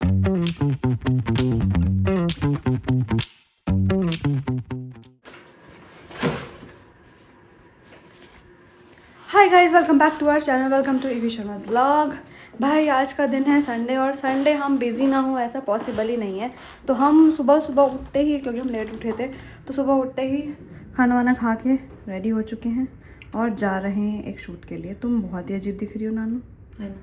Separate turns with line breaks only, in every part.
Hi guys, welcome back to our channel, welcome to ईवी शर्मा's vlog. भाई आज का दिन है संडे, और संडे हम बिज़ी ना हो ऐसा पॉसिबल ही नहीं है। तो हम सुबह सुबह उठते ही, क्योंकि हम लेट उठे थे, तो सुबह उठते ही खाना वाना खा के रेडी हो चुके हैं और जा रहे हैं एक शूट के लिए। तुम बहुत ही अजीब दिख रही हो नानू, है ना?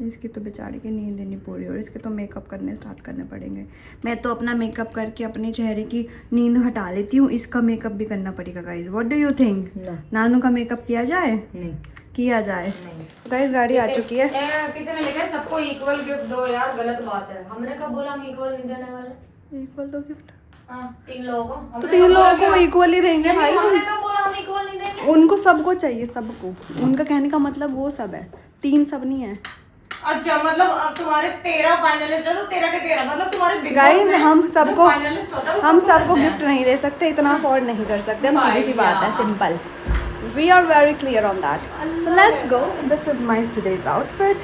इसकी तो बेचारी की नींद नहीं पूरी, और इसके तो मेकअप करने स्टार्ट करने पड़ेंगे। मैं तो अपना मेकअप करके अपने चेहरे की नींद हटा लेती हूँ, इसका मेकअप भी करना पड़ेगा guys. What do you think? Nanu का मेकअप किया जाए? नहीं किया जाए। तो गाइज गाड़ी आ चुकी है।
किसी ने लिखा सबको इक्वल गिफ्ट दो यार, गलत बात है। हमने कब बोला हम इक्वल नहीं देने वाले?
इक्वल दो गिफ्ट?
तीन लोगों को,
तो 3 लोगों को इक्वल ही देंगे भाई।
हमने कब बोला हम इक्वल नहीं देंगे?
उनको सबको चाहिए, सबको। उनका कहने का मतलब वो सब है, 3 सब नहीं है।
अच्छा, मतलब अब तुम्हारे 13 फाइनलिस्ट है तो 13 के 13, मतलब तुम्हारे
गाइज हम सबको
सबको
गिफ्ट नहीं दे सकते, इतना अफोर्ड नहीं कर सकते हम। सीधी सी बात है, simple. We are very clear on that. So let's go, this is my today's outfit.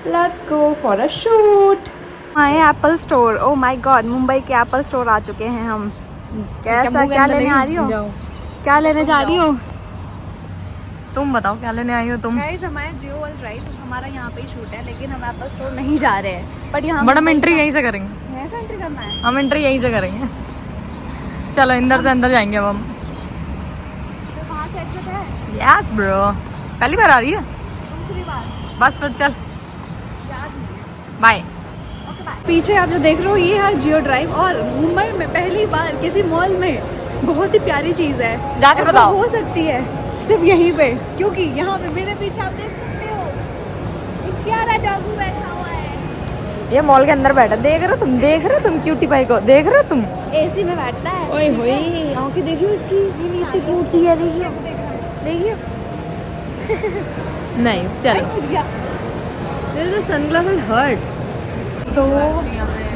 Let's go for a shoot. My Apple store, oh my God, Mumbai के एप्पल स्टोर आ चुके हैं हम। कैसा, क्या लेने आ रही हो? क्या लेने जा रही हो?
तुम बताओ क्या लेने आई हो तुम?
गाइस हमारे जियो वर्ल्ड राइट, हमारा यहाँ पे ही शूट है, लेकिन हम एप्पल स्टोर नहीं जा रहे हैं। बट यहाँ
बट हम एंट्री यहीं से करेंगे।
एंट्री करना है,
हम एंट्री यहीं से करेंगे। चलो इंदर से अंदर जाएंगे अब हम।
तो वहाँ से एग्जिट है।
यस ब्रो, पहली बार आ रही है?
दूसरी बार।
बस फिर चल, बाय।
पीछे आप जो देख रहे हो ये है जियो ड्राइव, और मुंबई में पहली बार किसी मॉल में बहुत ही प्यारी चीज़ है।
जाके
और वो
बताओ।
हो सकती है सिर्फ यहीं पे, क्योंकि यहाँ पे मेरे पीछे आप देख सकते हो एक प्यारा डॉगू बैठा हुआ है।
ये मॉल के अंदर बैठा, देख रहे हो तुम? देख रहे हो तुम क्यूटी पाई को? देख रहे हो तुम?
एसी में बैठता है।
ओए होए, आंखें देखियो इसकी, ये इतनी क्यूट सी है। देखियो देखियो। नहीं चल, मेरे तो सनग्लासेस हर्ट।
तो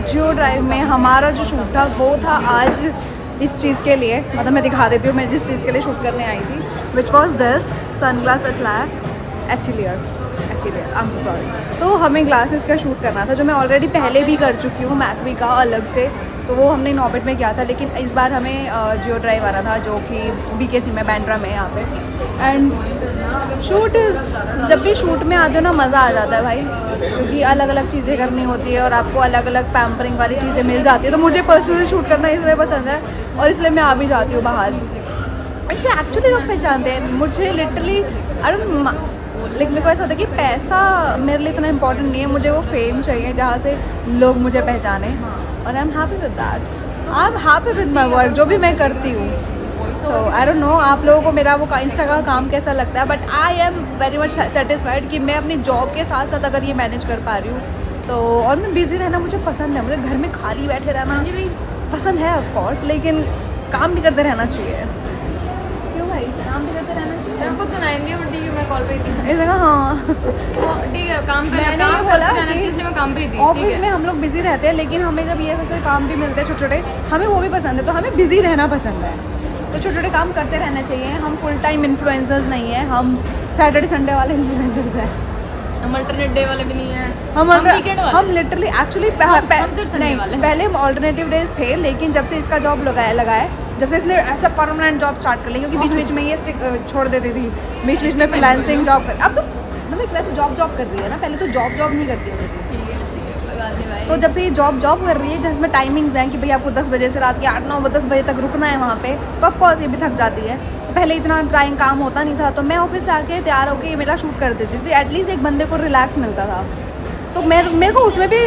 जियो ड्राइव में हमारा जो शूट था वो था आज इस चीज़ के लिए, मतलब मैं दिखा देती हूँ मैं जिस चीज़ के लिए शूट करने आई थी, विच वॉज दिस सनग्लास एचलियर आई एम सो सॉरी। तो हमें ग्लासेस का शूट करना था, जो मैं ऑलरेडी पहले भी कर चुकी हूँ मैकवी का अलग से, तो वो हमने नॉबेट में किया था। लेकिन इस बार हमें जियो ड्राइव आ रहा था, जो कि BKC में, बैंड्रा में यहाँ पे। एंड शूट जब भी शूट में आते हो ना, मज़ा आ जाता है भाई, क्योंकि अलग अलग चीज़ें करनी होती है और आपको अलग अलग पैम्परिंग वाली चीज़ें मिल जाती है। तो मुझे पर्सनली शूट करना इसलिए पसंद है, और इसलिए मैं आ भी जाती हूँ बाहर। अच्छा एक्चुअली लोग पहचानते हैं मुझे, लिटरली। लेकिन मेरे को ऐसा होता है कि पैसा मेरे लिए इतना इंपॉर्टेंट नहीं है, मुझे वो फेम चाहिए जहाँ से लोग मुझे पहचाने, और I am happy with that. I am happy with my work, जो भी मैं करती हूँ। तो आई डोंट नो आप लोगों को मेरा वो इंस्टा का काम कैसा लगता है, but I am very much satisfied कि मैं अपनी जॉब के साथ साथ अगर ये मैनेज कर पा रही हूँ तो। और मैं बिज़ी रहना मुझे पसंद है, मुझे घर में खाली बैठे रहना पसंद है ऑफ कोर्स, लेकिन काम भी करते रहना चाहिए। क्यों भाई, काम भी करते रहना चाहिए।
मेरे को सुनाई नहीं, बट ठीक है, मैं कॉल पे थी।
इस जगह हाँ
ठीक है, काम पे
मैंने
काम
बोला
करते रहना
कि
चाहिए, इसलिए मैं काम पे थी।
ऑफिस में हम लोग बिजी रहते हैं, लेकिन हमें जब ये ऐसे काम भी मिलते हैं छोटे छोटे, हमें वो भी पसंद है। तो हमें बिजी रहना पसंद है, तो छोटे छोटे काम करते रहना चाहिए। हम फुल टाइम इन्फ्लुएंसर्स नहीं है, हम सैटरडे संडे वाले इन्फ्लुएंसर्स हैं।
हम अल्टरनेट डे वाले भी नहीं है,
हम
वीकेंड वाले।
हम लिटरली एक्चुअली पहले हम ऑल्टरनेटिव डेज थे, लेकिन जब से इसका जॉब लगा है, जब से इसने ऐसा परमानेंट जॉब स्टार्ट कर लिया, क्योंकि बीच बीच में ये छोड़ देती थी, बीच बीच में फ्रीलांसिंग जॉब कर। अब तो मतलब वैसे जॉब कर रही है ना, पहले तो जॉब नहीं करती थी। तो जब से ये जॉब कर रही है, जिसमें टाइमिंग्स हैं कि भाई आपको 10 बजे से रात के 8-9-10 बजे तक रुकना है वहाँ पे, तो ऑफकोर्स ये भी थक जाती है। तो पहले इतना ट्राइंग काम होता नहीं था, तो मैं ऑफिस से आके तैयार होकर ये मेरा शूट कर देती थी। एटलीस्ट एक बंदे को रिलैक्स मिलता था, तो मेरे को उसमें भी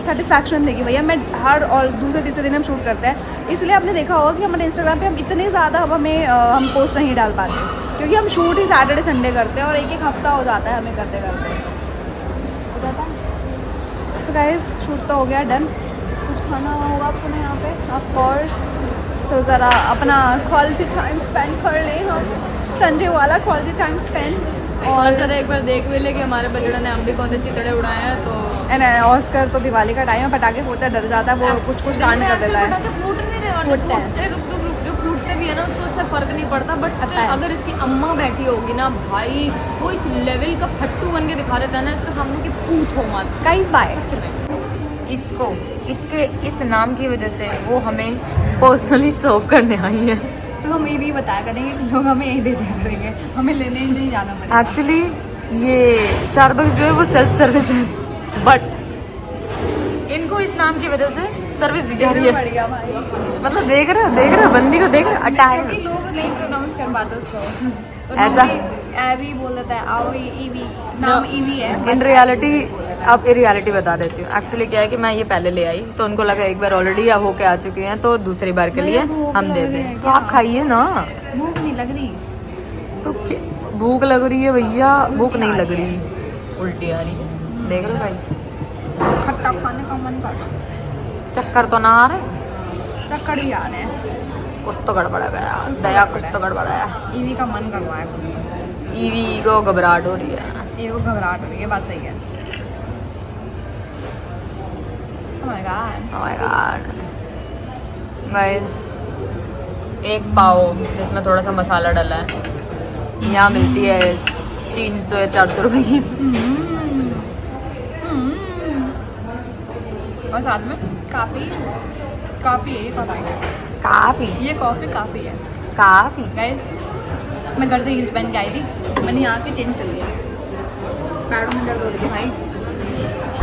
सेटिस्फैक्शन थी कि भैया मैं हर और दूसरे तीसरे दिन हम शूट करते हैं। इसलिए आपने देखा होगा कि हमारे इंस्टाग्राम पे हम इतने ज़्यादा हम पोस्ट नहीं डाल पाते, क्योंकि हम शूट ही सैटरडे संडे करते हैं, और एक हफ्ता हो जाता है हमें करते करते। तो गाइस शूट तो हो गया डन। कुछ खाना होगा आपको ना यहाँ पे ऑफ कोर्स, सो ज़रा अपना क्वालिटी टाइम स्पेंड कर लें हम, संडे वाला क्वालिटी टाइम स्पेंड।
और सर एक बार देख भी ले कि हमारे बजड़ा ने हम भी कौन से चितड़े उड़ाए हैं। तो
ऑस्कर तो दिवाली का टाइम है, पटाखे फूटते डर जाता है वो, कुछ कांड कर देता है।
पटाखे फूट नहीं रहे, और जो फूटते भी है ना उसको उससे फर्क नहीं पड़ता। बट स्टिल अगर इसकी अम्मा बैठी होगी ना भाई, वो इस लेवल का फट्टू बन के दिखा देता है ना इसके सामने कि पूछो मत।
Guys bye.
सच में इसके इस नाम की वजह से वो हमें पर्सनली सर्व करने आई है।
तो हम ये भी बताया करेंगे कि लोग हमें यही दे दिया करेंगे, हमें लेने ही नहीं जाना पड़ेगा।
एक्चुअली ये स्टारबक्स जो है वो सेल्फ सर्विस है, बट इनको इस नाम की वजह से सर्विस दी जा रही है।
बढ़िया भाई,
मतलब देख रहा बंदी को देख रहा अटायर।
क्योंकि लोग नहीं प्रोनाउंस कर पाते उसको, तो
ऐसा?
एवी बोल देता है, आओ ईवी, नाम ईवी है।
इन रियलिटी अब रियलिटी बता देती हूँ। एक्चुअली क्या है कि मैं ये पहले ले आई तो उनको लगा एक बार ऑलरेडी होके आ चुकी हैं तो दूसरी बार के लिए हम दे दें। तो आप खाइए ना।
भूख नहीं लग रही
तो भूख लग रही है भैया, भूख नहीं लग रही, उल्टी आ रही है। देख लो गाइस,
खट्टा खाने का मन कर रहा,
चक्कर तो ना आ रहे,
चक्कर ही आ रहे हैं।
कुछ तो गड़बड़ा गया दया, कुछ तो गड़बड़ाया।
ईवी का मन कर रहा है कुछ,
ईवी को घबराहट हो रही है।
ये वो घबराहट हो रही है, बात सही है। Oh my God.
Oh my God. Guys, एक पाव जिसमें थोड़ा सा मसाला डाला है यहाँ मिलती है 300 या 400 रुपए की।
और साथ में काफ़ी है ये
काफी
ये कॉफ़ी काफ़ी है।
काफी
गाइस, मैं घर से हील्स पहन के आई थी, मैंने यहाँ के चेंज कर लिया, पैरों में दर्द हो रही थी भाई।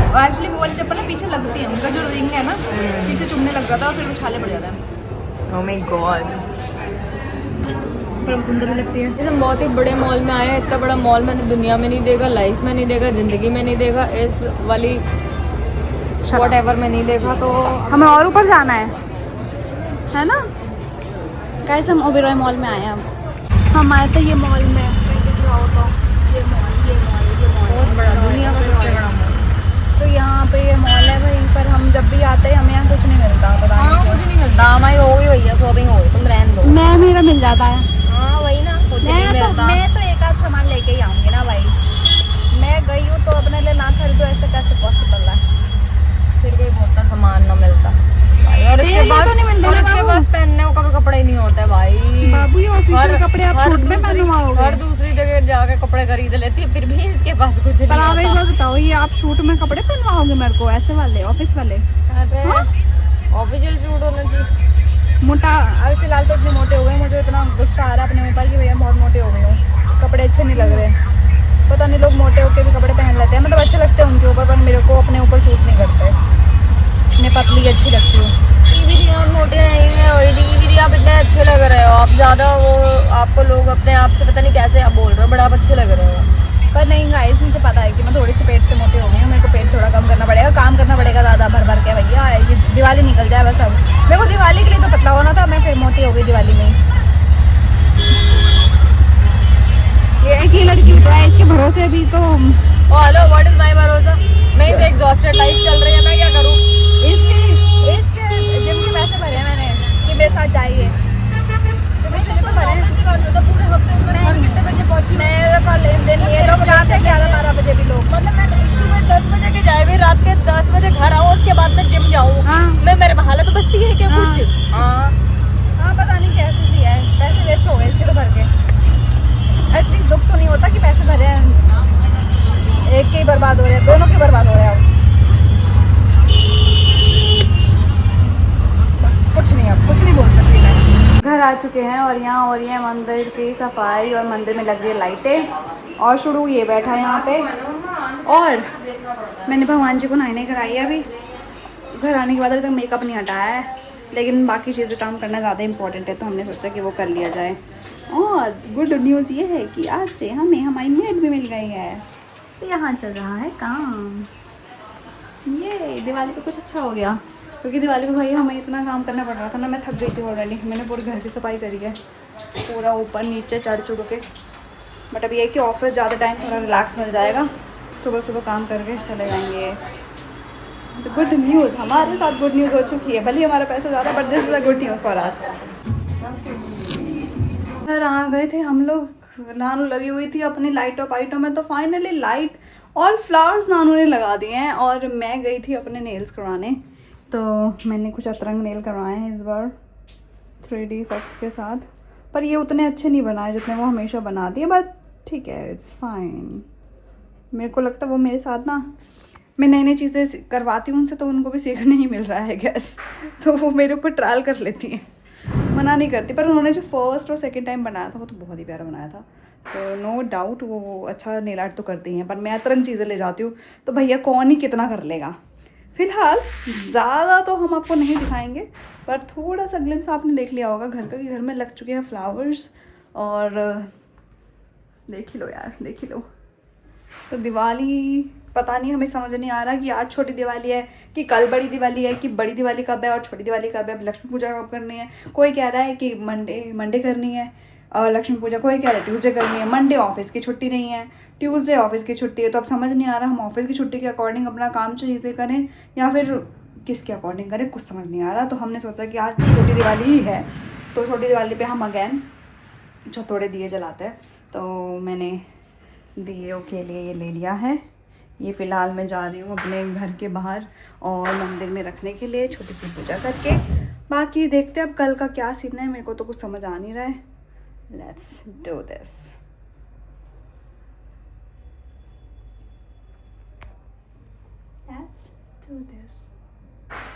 और एक्चुअली वो वाली चप्पल ना पीछे लगती है, उनका जो रिंग है ना पीछे चुभने लग जाता है और फिर उछाले पड़ जाता है।
Oh my God.
पर हम सुंदर भी लगती है।
हम बहुत ही बड़े मॉल में आए हैं। इतना बड़ा मॉल मैंने दुनिया में नहीं देखा, लाइफ में नहीं देखा, जिंदगी में नहीं देखा, इस वाली व्हाटएवर में नहीं देखा। तो
हमें और ऊपर जाना है ना। कैसे हम ओबेरॉय मॉल में आए हैं। अब हम आए थे ये मॉल में, दिख रहा हो तो ये मॉल
बहुत बड़ा, दुनिया का सबसे बड़ा मॉल।
तो यहाँ पे ये मॉल है भाई, पर हम जब भी आते हैं हमें यहाँ कुछ नहीं मिलता। पता नहीं क्यों।
कुछ नहीं मिलता। हमारी हो गई भैया, शॉपिंग हो गई, तुम रहने दो।
मेरा मिल जाता है।
हाँ वही ना, कुछ नहीं मिलता।
मैं तो एक आध सामान लेके ही आऊँगी ना भाई। मैं गई हूँ तो अपने लिए ना खरीदो, ऐसे कैसे पॉसिबल है।
फिर कोई बोलता सामान ना मिलता भाई, और इसके
तेरे
पास
तो नहीं मिलते
और
ना
इसके
बाबू।
पास पहनने को कभी कपड़े ही नहीं होते भाई।
बाबू ये ऑफिशियल कपड़े आप छूट में पहनवाओगे।
हर दूसरी जगह जाके कपड़े खरीद लेती है, फिर भी इसके पास कुछ नहीं
पर आप एक
होता।
बात बताओ, ये आप शूट में कपड़े पहनवाओगे मेरे को, ऐसे वाले ऑफिस वाले?
अरे ऑफिशियल शूट होना चाहिए।
मोटा अभी फिलहाल तो इतने मोटे हो गए, मुझे इतना गुस्सा आ रहा है अपने ऊपर कि भैया बहुत मोटे हो गए हो, कपड़े अच्छे नहीं लग रहे। पता नहीं लोग मोटे होके भी कपड़े पहन लेते हैं, मतलब अच्छे लगते हैं उनके ऊपर, पर मेरे को अपने ऊपर सूट नहीं करते। मैं पतली अच्छी लगती हूँ।
आप मोटे नहीं हैं, वही आप इतने अच्छे लग रहे हो। आप ज़्यादा वो आपको लोग अपने आप से पता नहीं कैसे आप बोल रहे हो, बट आप अच्छे लग रहे हो।
पर नहीं गाइस, मुझे पता है कि मैं थोड़ी सी पेट से मोटी हो गई हूँ, मेरे को पेट थोड़ा कम करना पड़ेगा, काम करना पड़ेगा ज़्यादा भर भर के भैया। ये दिवाली निकल जाए बस। अब मेरे को दिवाली के लिए तो पतला होना था, मैं फिर मोटी हो गई दिवाली में। ये एक ही लड़की तो है, इसके भरोसे अभी तो।
हेलो, व्हाट इज माय भरोसा? मैं तो एग्जॉस्टेड लाइफ चल रही है, मैं क्या करूँ?
इसके जिम के पैसे भरे हैं मैंने कि मेरे साथ जाइए।
पूरे हफ्ते में घर कितने बजे पहुंची?
मेरे को लेन देन ये लोग जाते हैं 11-12 बजे भी लोग।
मतलब मैं सुबह 10 बजे के जाए हुए रात के 10 बजे घर आऊँ, उसके बाद मैं जिम जाऊँ।
हाँ।
मेरे में हालत बसती है क्या
हाँ।
कुछ?
हाँ पता नहीं कैसे सी है, पैसे वेस्ट हो गए इसके तो भर के। एटलीस्ट दुख तो नहीं होता कि पैसे भरे हैं, एक के ही बर्बाद हो रहे हैं, दोनों के बर्बाद हो रहे हैं। अब बस कुछ नहीं, अब कुछ नहीं बोल सकती मैं। घर आ चुके हैं और यहाँ हो रही है मंदिर की सफाई और मंदिर में लग रही है लाइटें। और शुरू ये बैठा है यहाँ पे, और मैंने भगवान जी को नहाने कराई है। अभी घर आने के बाद अभी तक मेकअप नहीं हटाया है, लेकिन बाकी चीज़ें काम करना ज़्यादा इंपॉर्टेंट है, तो हमने सोचा कि वो कर लिया जाए। और गुड न्यूज़ ये है कि आज से हमें हमारी मेड भी मिल गई है, तो यहाँ चल रहा है काम। ये दिवाली पे कुछ अच्छा हो गया, क्योंकि दिवाली पे भाई हमें इतना काम करना पड़ रहा था ना, मैं थक गई थी ऑलरेडी। मैंने पूरे घर की सफाई करी है, पूरा ऊपर नीचे चढ़ चुड़ के। बट अब ये है कि ऑफिस ज़्यादा टाइम थोड़ा रिलैक्स मिल जाएगा, सुबह सुबह काम करके चले जाएंगे। तो गुड न्यूज़, हमारे साथ गुड न्यूज़ हो चुकी है, भले हमारा पैसा ज़्यादा, but this is a good news for us. घर आ गए थे हम लोग, नानू लगी हुई थी अपनी लाइटों पाइटों में, तो फाइनली लाइट और फ्लावर्स नानू ने लगा दिए हैं। और मैं गई थी अपने नेल्स करवाने, तो मैंने कुछ अतरंग नेल करवाए हैं इस बार 3D इफेक्ट्स के साथ, पर ये उतने अच्छे नहीं बनाए जितने वो हमेशा बनाती है, बट ठीक है, इट्स फाइन। मेरे को लगता है वो मेरे साथ ना मैं नई नई चीज़ें करवाती हूँ उनसे, तो उनको भी सीखने ही मिल रहा है गैस। तो वो मेरे ऊपर ट्रायल कर लेती हैं, मना नहीं करती। पर उन्होंने जो फर्स्ट और सेकंड टाइम बनाया था वो तो बहुत ही प्यारा बनाया था, तो नो डाउट वो अच्छा नेल आर्ट तो करती हैं। पर मैं तरंग चीज़ें ले जाती हूँ तो भैया कौन ही कितना कर लेगा। फिलहाल ज़्यादा तो हम आपको नहीं दिखाएंगे, पर थोड़ा सा ग्लिम्स आपने देख लिया होगा घर का, कि घर में लग चुके हैं फ्लावर्स। और देख ही लो यार, देख ही लो। तो दिवाली पता नहीं, हमें समझ नहीं आ रहा कि आज छोटी दिवाली है कि कल बड़ी दिवाली है, कि बड़ी दिवाली कब है और छोटी दिवाली कब है, लक्ष्मी पूजा कब करनी है। कोई कह रहा है कि मंडे करनी है और लक्ष्मी पूजा, कोई कह रहा है ट्यूसडे करनी है। मंडे ऑफिस की छुट्टी नहीं है, ट्यूसडे ऑफिस की छुट्टी है। तो अब समझ नहीं आ रहा हम ऑफिस की छुट्टी के अकॉर्डिंग अपना काम चीज़ें करें या फिर किसके अकॉर्डिंग करें, कुछ समझ नहीं आ रहा। तो हमने सोचा कि आज छोटी दिवाली ही है, तो छोटी दिवाली पे हम अगेन जो थोड़े दिए जलाते हैं। तो मैंने दिए के लिए ये ले लिया है। ये फ़िलहाल मैं जा रही हूँ अपने घर के बाहर और मंदिर में रखने के लिए, छोटी सी पूजा करके। बाकी देखते हैं अब कल का क्या सीन है, मेरे को तो कुछ समझ आ नहीं रहा है। Let's do this. Let's do this.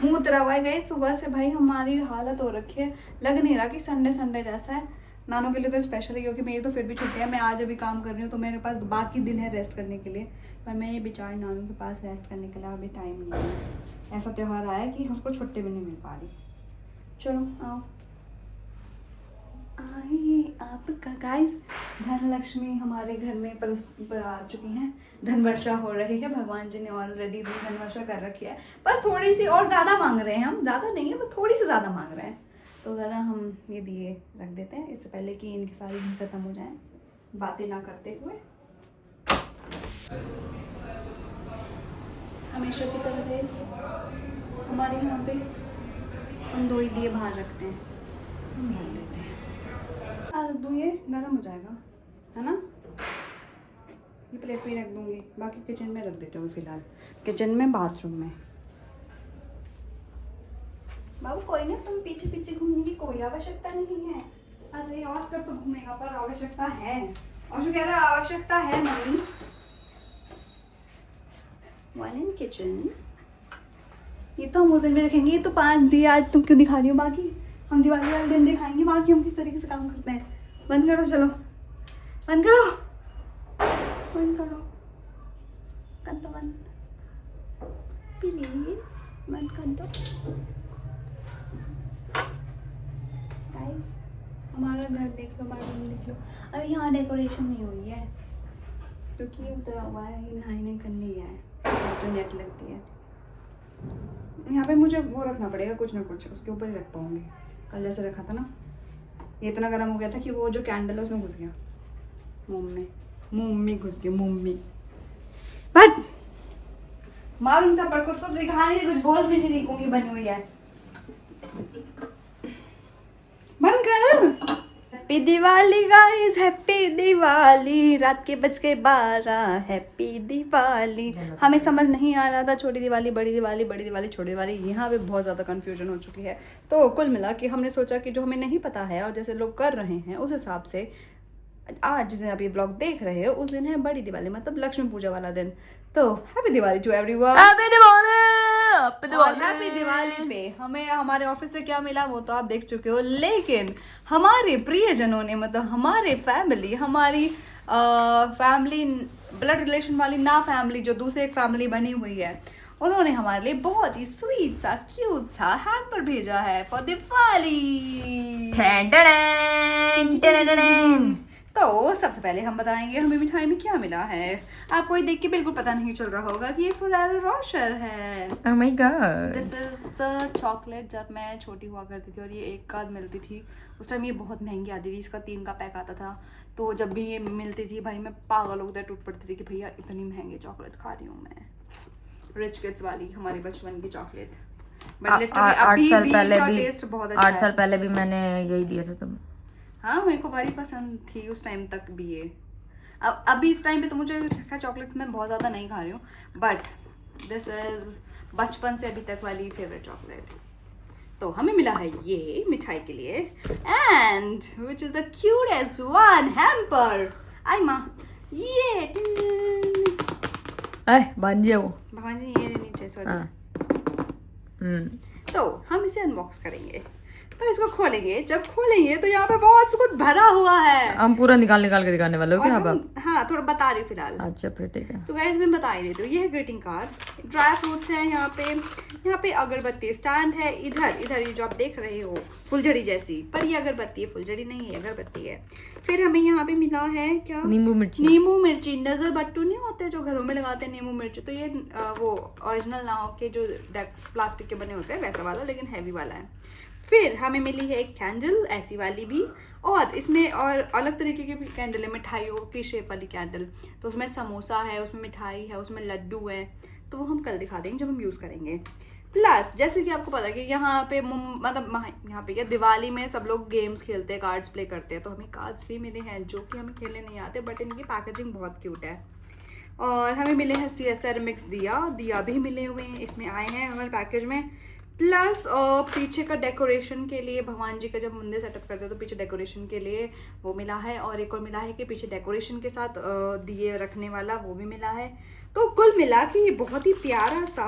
मुँह उतरा हुआ है गई सुबह से भाई, हमारी हालत हो रखी है। लग नहीं रहा कि संडे जैसा है। नानों के लिए तो स्पेशल है क्योंकि मेरी तो फिर भी छुट्टी है। मैं आज अभी काम कर रही हूँ तो मेरे पास बाकी दिन है रेस्ट करने के लिए, पर मैं ये बेचारी नानों के पास रेस्ट करने के लिए अभी टाइम नहीं है। ऐसा त्यौहार आया कि उसको छुट्टी भी नहीं मिल पा रही। चलो आओ, आइए आपका गाइस। धनलक्ष्मी हमारे घर में पर आ चुकी हैं, धन वर्षा हो रही है। भगवान जी ने ऑलरेडी धन वर्षा कर रखी है, बस थोड़ी सी और ज़्यादा मांग रहे हैं हम, ज़्यादा नहीं है बस थोड़ी सी ज़्यादा मांग रहे हैं। तो ज़्यादा हम ये दिए रख देते हैं इससे पहले कि इनकी सारी घी खत्म हो जाए, बातें ना करते हुए। हमेशा की तरह गाइस हमारे यहाँ पे हम 2 ही दिए बाहर रखते हैं, हम रख देते हैं। रख दूँ, ये गर्म हो जाएगा है ना। ये प्लेट पे ही रख दूँगी, बाकी किचन में रख देते हूँ फिलहाल, किचन में बाथरूम में। बाबू कोई नहीं, तुम पीछे पीछे घूमने की कोई आवश्यकता नहीं है। अरे ऑस्कर तो घूमेगा, पर आवश्यकता है। और कह रहा आवश्यकता है मम्मी। One in kitchen. ये तो हम उस दिन में रखेंगे। ये तो 5 दिए आज तुम क्यों दिखा रही हो, बाकी हम दिवाली वाले दिन दिखाएंगे। बाकी हम किस तरीके से काम करते हैं। बंद करो, चलो बंद करो, बंद करो, कर दो बंद प्लीज, बंद कर दो। गाइस हमारा घर देख लो, हमारा रूम देख लो। अभी यहाँ डेकोरेशन नहीं हुई है क्योंकि ये उतरा हुआ है, ये नहाने करनी है जो नेट लगती है। यहाँ पे मुझे वो रखना पड़ेगा कुछ ना कुछ, उसके ऊपर ही रख पाऊँगी। कल जैसे रखा था ना, ये इतना गर्म हो गया था कि वो जो कैंडल है उसमें घुस गया, मुँह में घुस गया, मुँह में। बट मालूम था, पर खुद को दिखाने की कुछ बोल भी नहीं दिखूंगी, बनी हुई है। बंद कर। Happy Diwali guys, happy Diwali. रात के बज के 12, हैप्पी दिवाली। हमें समझ नहीं आ रहा था छोटी दिवाली बड़ी दिवाली, बड़ी दिवाली छोटी दिवाली, यहाँ पे बहुत ज़्यादा कन्फ्यूजन हो चुकी है। तो कुल मिला कि हमने सोचा कि जो हमें नहीं पता है और जैसे लोग कर रहे हैं उस हिसाब से आज जिस दिन आप ये ब्लॉग देख रहे हो उस दिन है बड़ी दिवाली, मतलब लक्ष्मी पूजा वाला दिन। तो happy Diwali to everyone.
Happy Diwali,
happy Diwali पे हमें हमारे ऑफिस से क्या मिला वो तो आप देख चुके हो, लेकिन हमारे प्रियजनों ने, मतलब हमारे फैमिली, हमारी फैमिली ब्लड रिलेशन वाली ना फैमिली जो दूसरी एक फैमिली बनी हुई है, उन्होंने हमारे लिए बहुत ही स्वीट सा क्यूट सा हैम्पर भेजा है फॉर दिवाली। तो सबसे पहले हम बताएंगे हमें मिठाई में क्या मिला है। आपको ये देख के बिल्कुल पता नहीं चल रहा होगा कि ये फुरारो रोशर है।
Oh my God.
This is the chocolate. जब मैं छोटी हुआ करती थी और ये 1 का मिलती थी, उस टाइम ये बहुत महंगी आती थी, इसका 3 का पैक आता था। तो जब भी ये मिलती थी भाई मैं पागल हो गया, टूट पड़ती थी कि भैया इतनी महंगी चॉकलेट खा रही हूँ मैं। रिच किड्स वाली हमारी बचपन की चॉकलेट।
8 साल पहले भी,
टेस्ट बहुत अच्छा
8 साल पहले भी मैंने यही दिया था तुम्हें।
हाँ मेरे को बड़ी पसंद थी उस टाइम तक भी ये। अब अभी इस टाइम पे तो मुझे चॉकलेट मैं बहुत ज़्यादा नहीं खा रही हूँ, बट दिस इज़ बचपन से अभी तक वाली फेवरेट चॉकलेट। तो हमें मिला है ये मिठाई के लिए, and which is the cutest one hamper. आई माँ ये
भांजी है वो।
भगवान जी ये नीचे सॉरी।
हाँ।
तो हम इसे अनबॉक्स करेंगे, तो इसको खोलेंगे। जब खोलेंगे तो यहाँ पे बहुत कुछ भरा हुआ है।
हम पूरा निकाल के दिखाने वाले हो
और
क्या
हम
आप?
हाँ थोड़ा बता रही हूँ फिलहाल।
अच्छा फिर ठीक है।
तो गाइस मैं बता ही देती हूँ, ये है ग्रीटिंग कार्ड, ड्राई फ्रूट्स है यहाँ पे अगरबत्ती स्टैंड है, इधर ये जो आप देख रहे हो फुलझड़ी जैसी, पर ये अगरबत्ती है, फुलझड़ी नहीं है, अगरबत्ती है। फिर हमें यहाँ पे मिला है क्या,
नींबू मिर्ची
नजर बट्टू नहीं होते जो घरों में लगाते हैं नींबू मिर्ची, तो ये वो ओरिजिनल ना हो के जो प्लास्टिक के बने होते हैं वैसा वाला, लेकिन हैवी वाला है। फिर हमें मिली है एक कैंडल ऐसी वाली भी, और इसमें और अलग तरीके की भी कैंडल है, मिठाइयों की शेप वाली कैंडल। तो उसमें समोसा है, उसमें मिठाई है, उसमें लड्डू है, तो वो हम कल दिखा देंगे जब हम यूज़ करेंगे। प्लस जैसे कि आपको पता है कि यहाँ पे मतलब यहाँ पे क्या दिवाली में सब लोग गेम्स खेलते हैं, कार्ड्स प्ले करते हैं, तो हमें कार्ड्स भी मिले हैं जो कि हमें खेलने नहीं आते, बट इनकी पैकेजिंग बहुत क्यूट है। और हमें मिले हैं सेरेमिक्स दिया भी मिले हुए हैं, इसमें आए हैं हमारे पैकेज में। प्लस पीछे का डेकोरेशन के लिए, भगवान जी का जब मंदिर सेटअप करते हो तो पीछे डेकोरेशन के लिए वो मिला है, और एक और मिला है कि पीछे डेकोरेशन के साथ दिए रखने वाला वो भी मिला है। तो कुल मिला के ये बहुत ही प्यारा सा,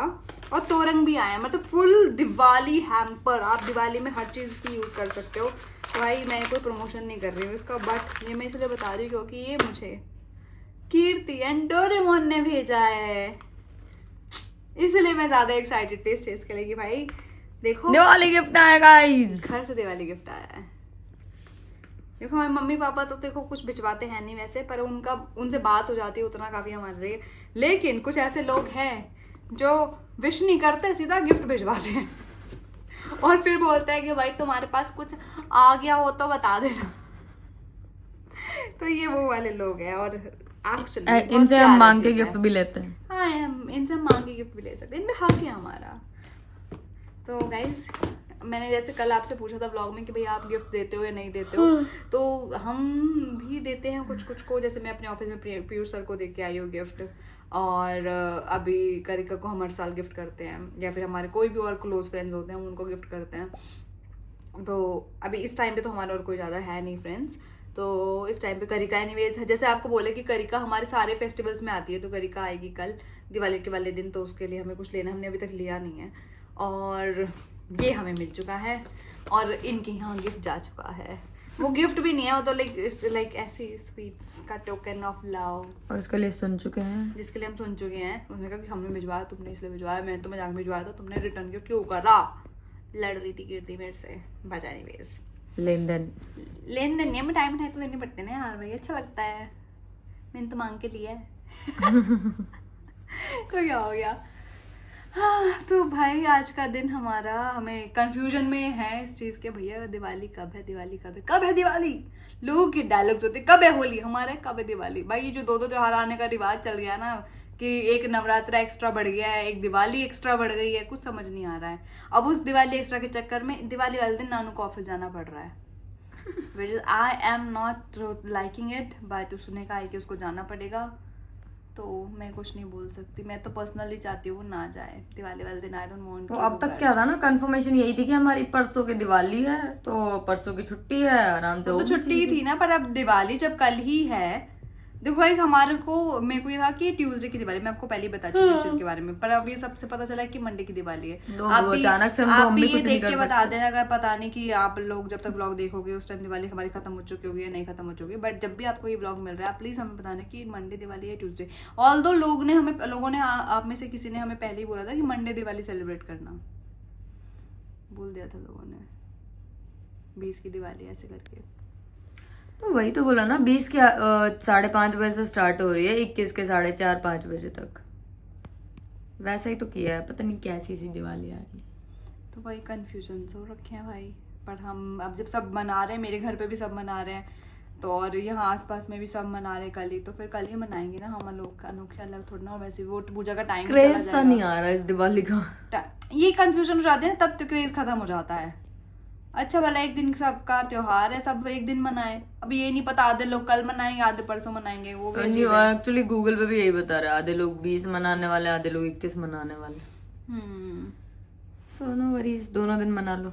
और तोरंग भी आया, मतलब फुल दिवाली हैम्पर। आप दिवाली में हर चीज़ की यूज़ कर सकते हो। भाई मैं कोई प्रमोशन नहीं कर रही हूँ इसका, बट ये मैं इसलिए बता रही हूँ क्योंकि ये मुझे कीर्ति एंड डोरेमोन ने भेजा है, इसलिए मैं ज्यादा एक्साइटेड थी इस चीज के लिए कि भाई देखो
दिवाली गिफ्ट आया गाइस,
घर से दिवाली गिफ्ट आया है। देखो हमारे मम्मी पापा तो देखो कुछ भिजवाते हैं नहीं वैसे, पर उनसे बात हो जाती है उतना काफी हमारे लिए। लेकिन कुछ ऐसे लोग हैं जो विश नहीं करते, सीधा गिफ्ट भिजवाते हैं और फिर बोलते हैं कि भाई तुम्हारे पास कुछ आ गया हो तो बता देना। तो ये वो वाले लोग हैं, और एक्चुअली
इनसे हम मांग के गिफ्ट भी लेते हैं।
हाँ इनसे मांग के गिफ्ट भी ले सकते हैं, इनमें हक है हमारा। तो गाइज मैंने जैसे कल आपसे पूछा था व्लॉग में कि भाई आप गिफ्ट देते हो या नहीं देते हो, तो हम भी देते हैं कुछ को। जैसे मैं अपने ऑफिस में पीयूष सर को दे के आई हूँ गिफ्ट, और अभी करिका को हम हर साल गिफ्ट करते हैं, या फिर हमारे कोई भी और क्लोज फ्रेंड्स होते हैं हम उनको गिफ्ट करते हैं। तो अभी इस टाइम पे तो हमारा और कोई ज़्यादा है नहीं फ्रेंड्स, तो इस टाइम पे करिका एनीवेज, जैसे आपको बोले कि करिका हमारे सारे फेस्टिवल्स में आती है, तो करिका आएगी कल दिवाली के वाले दिन, तो उसके लिए हमें कुछ लेना, हमने अभी तक लिया नहीं है। और ये हमें मिल चुका है, और इनके यहाँ गिफ्ट जा चुका है। वो गिफ्ट भी नहीं है, वो तो लाइक ऐसी स्वीट्स का टोकन ऑफ लव,
और इसके लिए सुन चुके हैं,
जिसके लिए हम सुन चुके हैं। उसने कहा कि हमने भिजवाया, तुमने इसलिए भिजवाया, मैंने तो मजाक में भिजवाया था, तुमने रिटर्न गिफ्ट क्यों करा। लड़ रही थी कीर्ति मेरे से, बचा नहीं बेस
लेन देन
नहीं, हमें टाइम है तो देने पड़ते ना यार भाई, अच्छा लगता है, मैंने तो मांग के लिया है। तो क्या हो गया। हाँ तो भाई आज का दिन हमारा, हमें कंफ्यूजन में है इस चीज़ के, भैया दिवाली कब है, दिवाली कब है, कब है दिवाली। लोगों के डायलॉग्स होते कब है होली, हमारे कब है दिवाली। भाई ये जो दो त्योहार आने का रिवाज चल गया ना, कि एक नवरात्रा एक्स्ट्रा बढ़ गया है, एक दिवाली एक्स्ट्रा बढ़ गई है, कुछ समझ नहीं आ रहा है। अब उस दिवाली एक्स्ट्रा के चक्कर में दिवाली वाले दिन नानू को ऑफिस जाना पड़ रहा है, which is I am not liking it, but उसने कहा है कि उसको जाना पड़ेगा, तो मैं कुछ नहीं बोल सकती। मैं तो पर्सनली चाहती हूँ वो ना जाए दिवाली वाले दिन, आई डोंट वांट।
तो अब तक क्या था ना, कंफर्मेशन यही थी कि हमारी परसों की दिवाली है, तो परसों की छुट्टी है, आराम से
तो छुट्टी थी ना, पर अब दिवाली जब कल ही है। देखो गाइस मेरे को ये था कि ट्यूसडे की दिवाली, मैं आपको पहले ही बता चुकी हूँ इस चीज के बारे में, पर अब ये सबसे पता चला कि मंडे की दिवाली है।
तो
आप भी
अचानक से
आप
हम
भी
भी
ये
कुछ नहीं
देख के
कर
बता
सकते।
देना, अगर पता नहीं कि आप लोग जब तक ब्लॉग देखोगे उस टाइम दिवाली हमारी खत्म हो चुकी होगी या नहीं खत्म हो चुकी, बट जब भी आपको ये ब्लॉग मिल रहा है आप प्लीज हमें बताना कि मंडे दिवाली है ट्यूसडे। ऑल्दो लोगों ने आप में से किसी ने हमें पहले ही बोला था कि मंडे दिवाली सेलिब्रेट करना, बोल दिया था लोगों ने, 20 की दिवाली ऐसे करके।
तो वही तो बोला ना, 20 के 5:30 बजे से स्टार्ट हो रही है, 21 के 4:30-5 बजे तक, वैसा ही तो किया है, पता नहीं कैसी सी दिवाली आ रही है।
तो वही कन्फ्यूजन हो रखे हैं भाई, पर हम अब जब सब मना रहे हैं, मेरे घर पे भी सब मना रहे हैं, तो और यहाँ आसपास में भी सब मना रहे कल ही, तो फिर कल ही मनाएंगे ना हम लोग, अनोखे अलग थोड़ा ना। और वैसे वो पूजा का टाइम
क्रेज सा नहीं आ रहा इस दिवाली का,
ये कन्फ्यूजन हो जाते हैं, तब तक क्रेज खत्म हो जाता है। अच्छा भला एक दिन सबका त्योहार है, सब एक दिन मनाए, अब ये नहीं पता आधे लोग कल मनाएंगे आधे परसों मनाएंगे, वो भी
एक्चुअली गूगल पे भी यही बता रहा है, आधे लोग 20 मनाने वाले, आधे लोग 21 मनाने वाले। सो नो वरीज, दोनों दिन मना लो,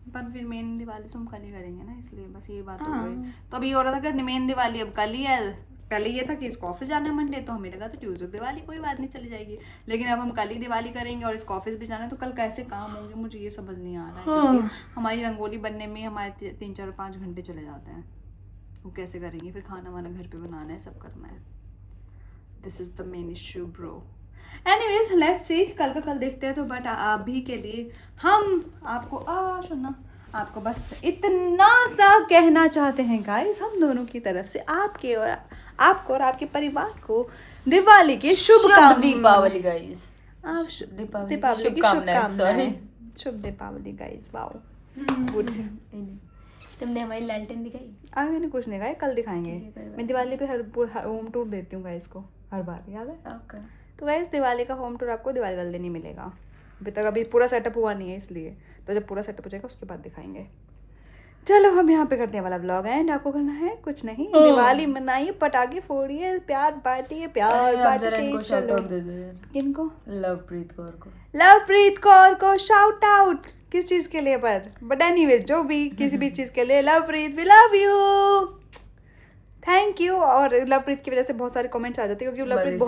पर फिर मेन दिवाली तो हम कल ही करेंगे ना, इसलिए बस ये बात हो गई। तो अभी हो रहा था कि मेन दिवाली अब कल ही है, पहले ये था कि इसको ऑफिस जाना है मंडे, तो हमें लगा था ट्यूसडे दिवाली कोई बात नहीं चली जाएगी, लेकिन अब हम कल ही दिवाली करेंगे और इसको ऑफिस भी जाना है, तो कल कैसे काम होंगे मुझे ये समझ नहीं आ रहा है। क्योंकि हमारी रंगोली बनने में हमारे 3-4-5 घंटे चले जाते हैं, वो कैसे करेंगे, फिर खाना वाना घर पे बनाना है, सब करना है। This is the main issue bro. Anyways let's see, कल का कल देखते हैं। तो बट अभी के लिए हम आपको सुनना, आपको बस इतना सा कहना चाहते हैं गाइस, हम दोनों की तरफ से आपके और आपको और आपके परिवार को दिवाली की शुभकामनाएं।
दीपावली गाइस,
आप
दीपावली
दीपावली की
शुभकामनाएं,
शुभकामनाएं। शुभ दीपावली गाइस। Wow good.
तुमने हमारी लालटेन दिखाई?
आज मैंने कुछ नहीं कहा, कल दिखाएंगे।
ठीक है, कोई बात
मैं दिवाली पे हर होम टूर देती हूँ गाइस को, हर बार, याद है?
ओके।
तो गाइस दिवाली का होम टूर आपको दिवाली वाले दिन ही मिलेगा। अभी पूरा सेटअप हुआ नहीं है, इसलिए तो जब पूरा सेटअप हो जाएगा उसके बाद दिखाएंगे। चलो हम यहाँ पे करते हैं वाला ब्लॉग एंड। आपको करना है कुछ नहीं, दिवाली मनाइए, पटाखे फोड़िए, प्यार बांटिए, प्यार बांटिए। चलो किनको?
लवप्रीत कौर को।
लवप्रीत कौर को शाउट आउट। किस चीज के लिए पर? बट एनीवेज जो भी किसी भी चीज के लिए, Lovepreet we love you, thank you. और लवप्रीत की वजह से बहुत सारे कमेंट्स आ जाते हैं, क्योंकि लवप्रीत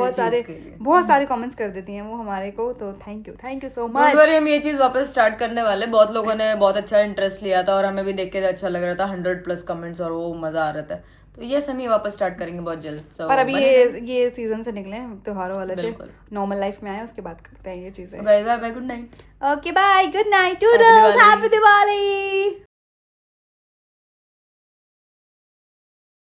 बहुत सारे कमेंट्स कर देती हैं वो हमारे को, तो थैंक यू सो मच।
हम ये चीज वापस स्टार्ट करने वाले, बहुत लोगों ने बहुत अच्छा इंटरेस्ट लिया था और हमें भी देख के अच्छा लग रहा था, 100+ कमेंट्स और वो मजा आ रहा था। तो ये हम ये वापस स्टार्ट करेंगे बहुत जल्द।
पर अभी ये सीजन से निकले, त्योहारों वाले से नॉर्मल लाइफ में आए, उसके बाद करते हैं ये चीजें।
Bye bye, good night.
Okay bye, good night, toodles, happy Diwali.